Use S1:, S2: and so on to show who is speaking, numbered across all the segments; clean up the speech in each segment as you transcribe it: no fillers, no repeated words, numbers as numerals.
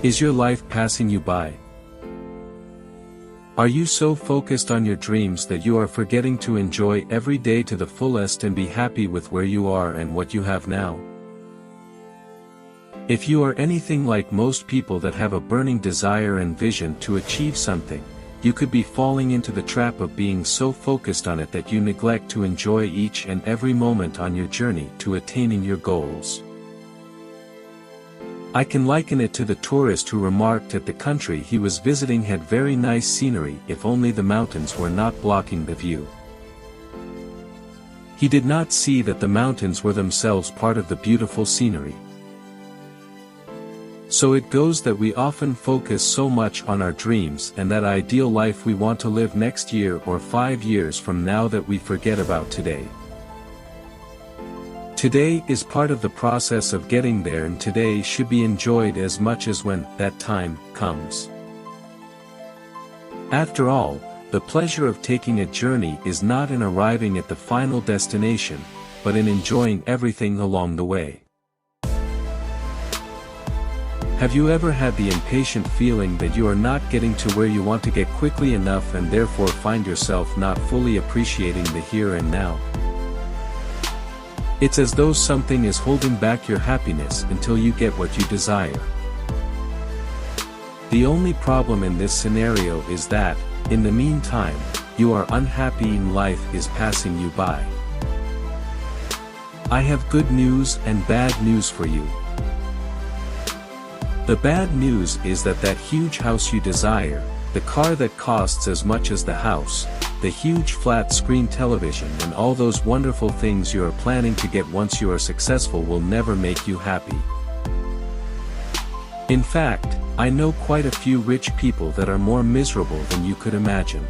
S1: Is your life passing you by? Are you so focused on your dreams that you are forgetting to enjoy every day to the fullest and be happy with where you are and what you have now? If you are anything like most people that have a burning desire and vision to achieve something, you could be falling into the trap of being so focused on it that you neglect to enjoy each and every moment on your journey to attaining your goals. I can liken it to the tourist who remarked that the country he was visiting had very nice scenery if only the mountains were not blocking the view. He did not see that the mountains were themselves part of the beautiful scenery. So it goes that we often focus so much on our dreams and that ideal life we want to live next year or 5 years from now that we forget about today. Today is part of the process of getting there, and today should be enjoyed as much as when that time comes. After all, the pleasure of taking a journey is not in arriving at the final destination, but in enjoying everything along the way. Have you ever had the impatient feeling that you are not getting to where you want to get quickly enough and therefore find yourself not fully appreciating the here and now? It's as though something is holding back your happiness until you get what you desire. The only problem in this scenario is that, in the meantime, you are unhappy and life is passing you by. I have good news and bad news for you. The bad news is that huge house you desire, the car that costs as much as the house, the huge flat-screen television and all those wonderful things you are planning to get once you are successful will never make you happy. In fact, I know quite a few rich people that are more miserable than you could imagine.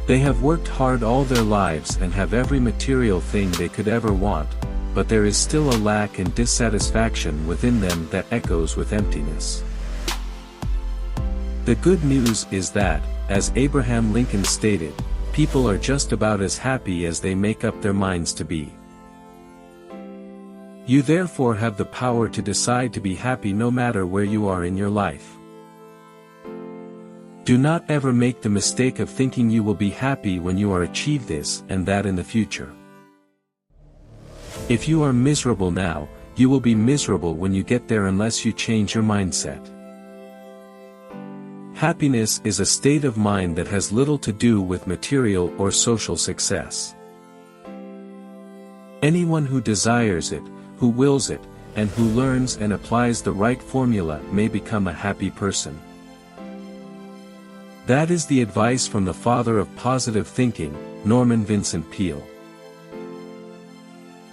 S1: They have worked hard all their lives and have every material thing they could ever want, but there is still a lack and dissatisfaction within them that echoes with emptiness. The good news is that, as Abraham Lincoln stated, people are just about as happy as they make up their minds to be. You therefore have the power to decide to be happy no matter where you are in your life. Do not ever make the mistake of thinking you will be happy when you are achieve this and that in the future. If you are miserable now, you will be miserable when you get there unless you change your mindset. Happiness is a state of mind that has little to do with material or social success. Anyone who desires it, who wills it, and who learns and applies the right formula may become a happy person. That is the advice from the father of positive thinking, Norman Vincent Peale.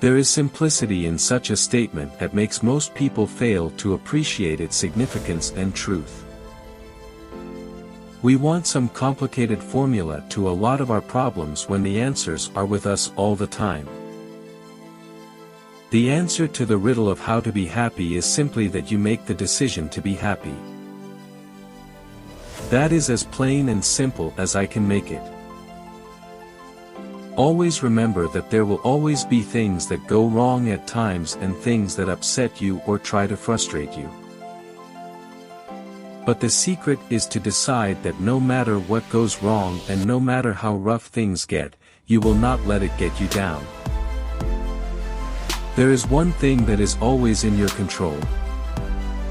S1: There is simplicity in such a statement that makes most people fail to appreciate its significance and truth. We want some complicated formula to a lot of our problems when the answers are with us all the time. The answer to the riddle of how to be happy is simply that you make the decision to be happy. That is as plain and simple as I can make it. Always remember that there will always be things that go wrong at times and things that upset you or try to frustrate you. But the secret is to decide that no matter what goes wrong and no matter how rough things get, you will not let it get you down. There is one thing that is always in your control.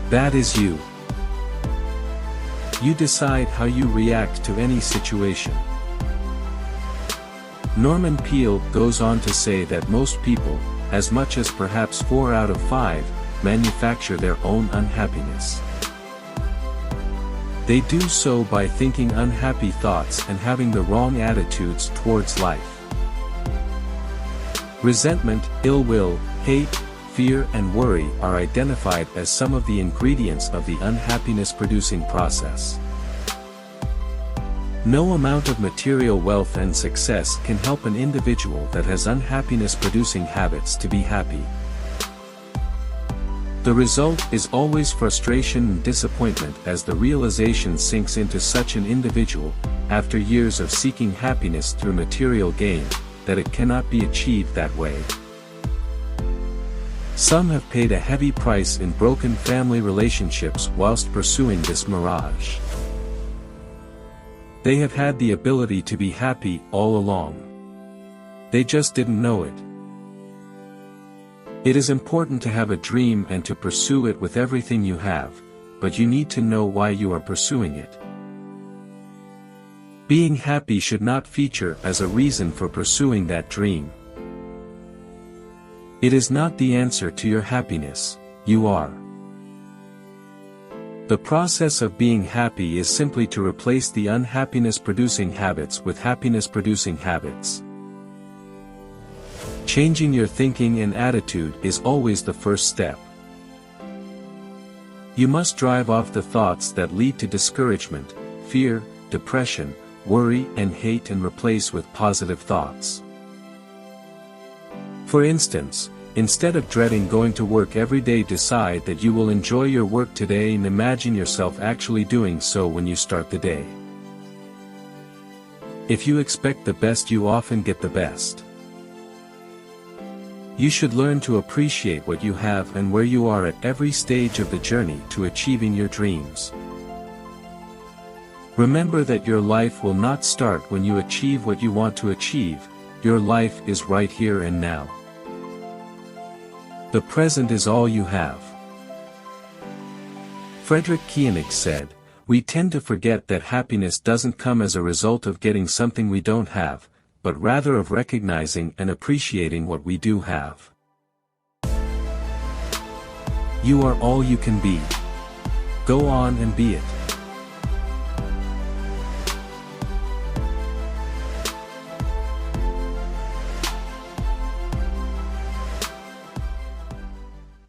S1: That is you. You decide how you react to any situation. Norman Peale goes on to say that most people, as much as perhaps 4 out of 5, manufacture their own unhappiness. They do so by thinking unhappy thoughts and having the wrong attitudes towards life. Resentment, ill will, hate, fear and worry are identified as some of the ingredients of the unhappiness-producing process. No amount of material wealth and success can help an individual that has unhappiness-producing habits to be happy. The result is always frustration and disappointment as the realization sinks into such an individual, after years of seeking happiness through material gain, that it cannot be achieved that way. Some have paid a heavy price in broken family relationships whilst pursuing this mirage. They have had the ability to be happy all along. They just didn't know it. It is important to have a dream and to pursue it with everything you have, but you need to know why you are pursuing it. Being happy should not feature as a reason for pursuing that dream. It is not the answer to your happiness, you are. The process of being happy is simply to replace the unhappiness-producing habits with happiness-producing habits. Changing your thinking and attitude is always the first step. You must drive off the thoughts that lead to discouragement, fear, depression, worry and hate and replace with positive thoughts. For instance, instead of dreading going to work every day, decide that you will enjoy your work today and imagine yourself actually doing so when you start the day. If you expect the best, you often get the best. You should learn to appreciate what you have and where you are at every stage of the journey to achieving your dreams. Remember that your life will not start when you achieve what you want to achieve. Your life is right here and now. The present is all you have. Friedrich Koenig said, "We tend to forget that happiness doesn't come as a result of getting something we don't have, but rather of recognizing and appreciating what we do have." You are all you can be. Go on and be it.